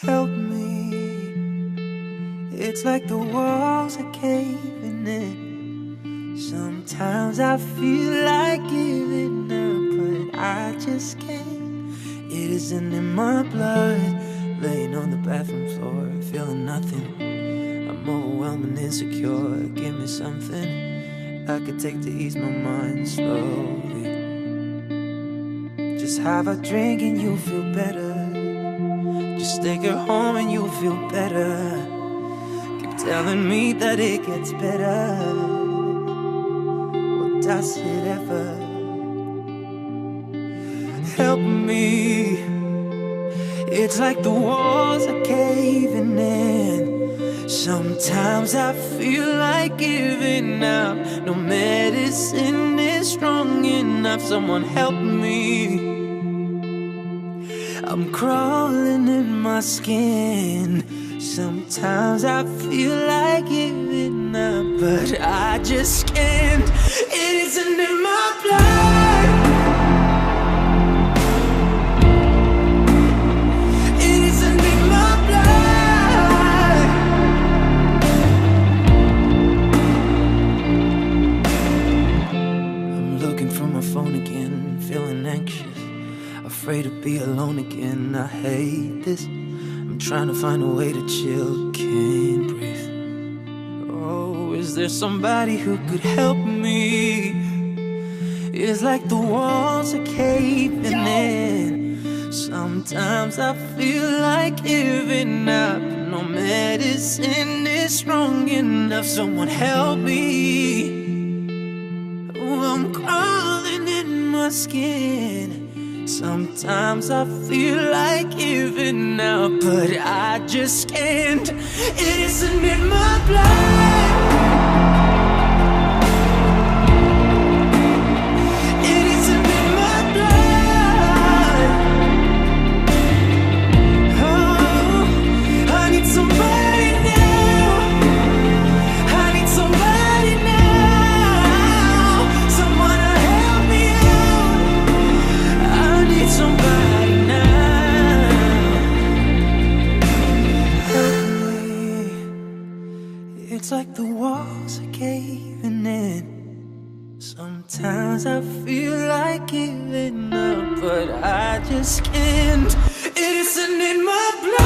help me. It's like the walls are caving in. Sometimes I feel like giving up, but I just can't. It isn't in my blood. Laying on the bathroom floor, feeling nothing. I'm overwhelmed and insecure. Give me something I could take to ease my mind slowly. Just have a drink and you'll feel better. Just take her home and you'll feel better. Keep telling me that it gets better. Well, does it ever? Help me. It's like the walls are caving in. Sometimes I feel like giving up. No medicine is strong enough. Someone help me. I'm crawling in my skin. Sometimes I feel like giving up, but I just can't. It isn't in my blood. It isn't in my blood. I'm looking for my phone again, feeling anxious. Afraid to be alone again, I hate this. I'm trying to find a way to chill, can't breathe. Oh, is there somebody who could help me? It's like the walls are caving in. Sometimes I feel like giving up. No medicine is strong enough. Someone help me. Oh, I'm crawling in my skin. Sometimes I feel like giving up, but I just can't. It isn't in my blood. It isn't in my blood. Oh, I need somebody now. I need somebody now. Someone to help me out. I need somebody now. Help me. It's like the walls are caving in. Sometimes I feel like giving up, but I just can't. It isn't in my blood.